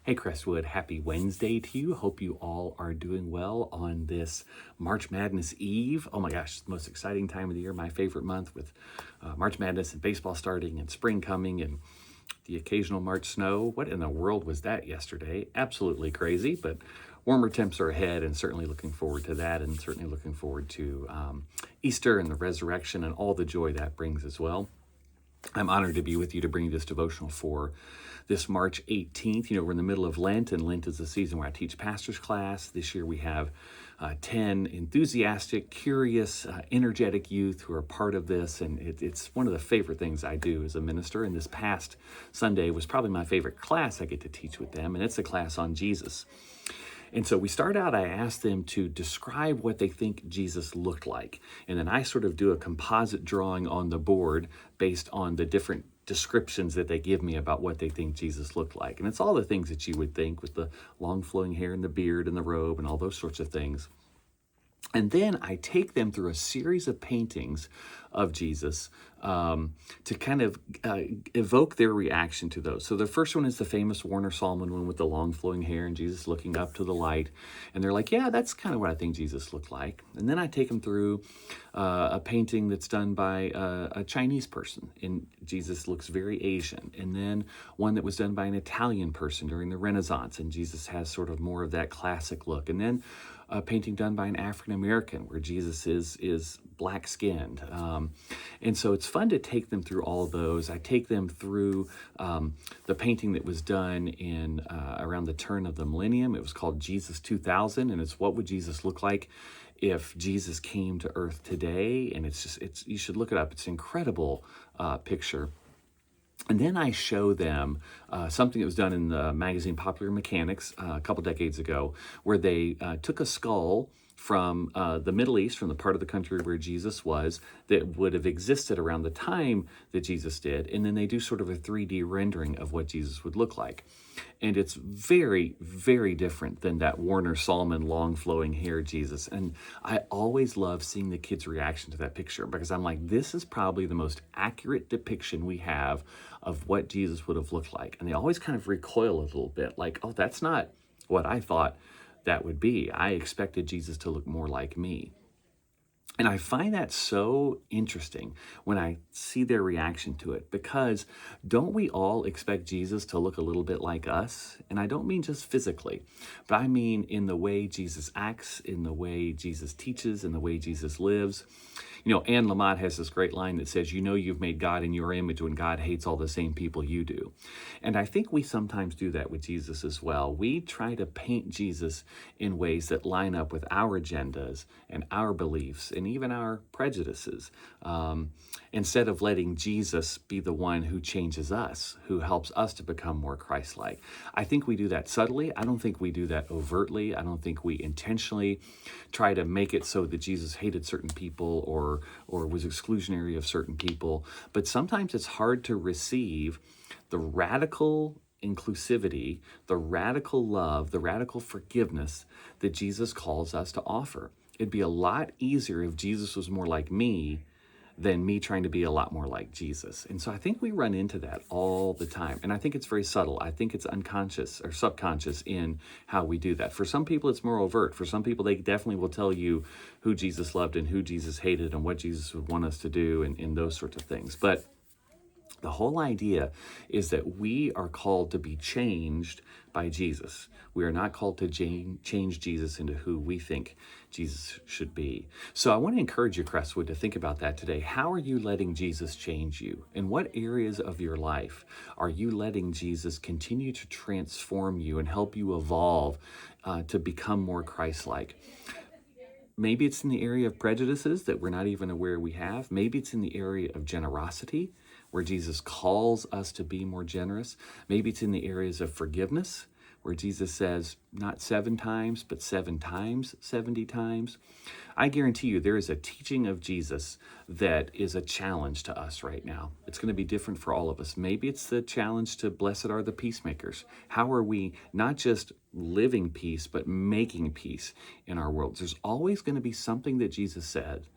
Hey Crestwood, happy Wednesday to you. Hope you all are doing well on this March Madness Eve. Oh my gosh, the most exciting time of the year, my favorite month with March Madness and baseball starting and spring coming and the occasional March snow. What in the world was that yesterday? Absolutely crazy, but warmer temps are ahead and certainly looking forward to that, and certainly looking forward to Easter and the resurrection and all the joy that brings as well. I'm honored to be with you to bring you this devotional for this March 18th. You know, we're in the middle of Lent, and Lent is a season where I teach pastor's class. This year we have 10 enthusiastic, curious, energetic youth who are part of this, and it's one of the favorite things I do as a minister. And this past Sunday was probably my favorite class I get to teach with them, and it's a class on Jesus. And so we start out, I ask them to describe what they think Jesus looked like. And then I sort of do a composite drawing on the board based on the different descriptions that they give me about what they think Jesus looked like. And it's all the things that you would think, with the long flowing hair and the beard and the robe and all those sorts of things. And then I take them through a series of paintings of Jesus to kind of evoke their reaction to those. So the first one is the famous Warner Sallman one with the long flowing hair and Jesus looking up to the light. And they're like, yeah, that's kind of what I think Jesus looked like. And then I take them through a painting that's done by a Chinese person, and Jesus looks very Asian. And then one that was done by an Italian person during the Renaissance, and Jesus has sort of more of that classic look. And then a painting done by an African American where Jesus is black skinned. And so it's fun to take them through all of those. I take them through the painting that was done in around the turn of the millennium. It was called Jesus 2000, and it's what would Jesus look like if Jesus came to earth today. And it's you should look it up. It's an incredible picture. And then I show them something that was done in the magazine Popular Mechanics a couple decades ago, where they took a skull from the Middle East, from the part of the country where Jesus was, that would have existed around the time that Jesus did. And then they do sort of a 3D rendering of what Jesus would look like. And it's very, very different than that Warner Sallman long flowing hair Jesus. And I always love seeing the kids' reaction to that picture, because I'm like, this is probably the most accurate depiction we have of what Jesus would have looked like. And they always kind of recoil a little bit, like, oh, that's not what I thought that would be. I expected Jesus to look more like me. And I find that so interesting when I see their reaction to it, because don't we all expect Jesus to look a little bit like us? And I don't mean just physically, but I mean in the way Jesus acts, in the way Jesus teaches, in the way Jesus lives. You know, Anne Lamott has this great line that says, you know, you've made God in your image when God hates all the same people you do. And I think we sometimes do that with Jesus as well. We try to paint Jesus in ways that line up with our agendas and our beliefs and even our prejudices, instead of letting Jesus be the one who changes us, who helps us to become more Christ-like. I think we do that subtly. I don't think we do that overtly. I don't think we intentionally try to make it so that Jesus hated certain people or was exclusionary of certain people. But sometimes it's hard to receive the radical inclusivity, the radical love, the radical forgiveness that Jesus calls us to offer. It'd be a lot easier if Jesus was more like me than me trying to be a lot more like Jesus. And so I think we run into that all the time. And I think it's very subtle. I think it's unconscious or subconscious in how we do that. For some people, it's more overt. For some people, they definitely will tell you who Jesus loved and who Jesus hated and what Jesus would want us to do and those sorts of things. But the whole idea is that we are called to be changed by Jesus. We are not called to change Jesus into who we think Jesus should be. So I want to encourage you, Crestwood, to think about that today. How are you letting Jesus change you? In what areas of your life are you letting Jesus continue to transform you and help you evolve to become more Christ-like? Maybe it's in the area of prejudices that we're not even aware we have. Maybe it's in the area of generosity, where Jesus calls us to be more generous. Maybe it's in the areas of forgiveness, where Jesus says, not 7 times, but 7 times, 70 times. I guarantee you there is a teaching of Jesus that is a challenge to us right now. It's going to be different for all of us. Maybe it's the challenge to blessed are the peacemakers. How are we not just living peace, but making peace in our world? There's always going to be something that Jesus said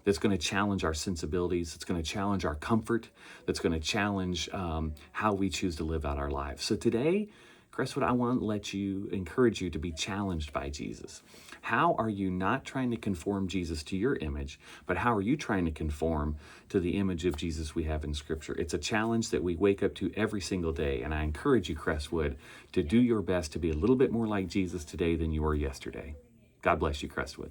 that's going to challenge our sensibilities, that's going to challenge our comfort, that's going to challenge how we choose to live out our lives. So today, Crestwood, I want to encourage you to be challenged by Jesus. How are you not trying to conform Jesus to your image, but how are you trying to conform to the image of Jesus we have in Scripture? It's a challenge that we wake up to every single day, and I encourage you, Crestwood, to do your best to be a little bit more like Jesus today than you were yesterday. God bless you, Crestwood.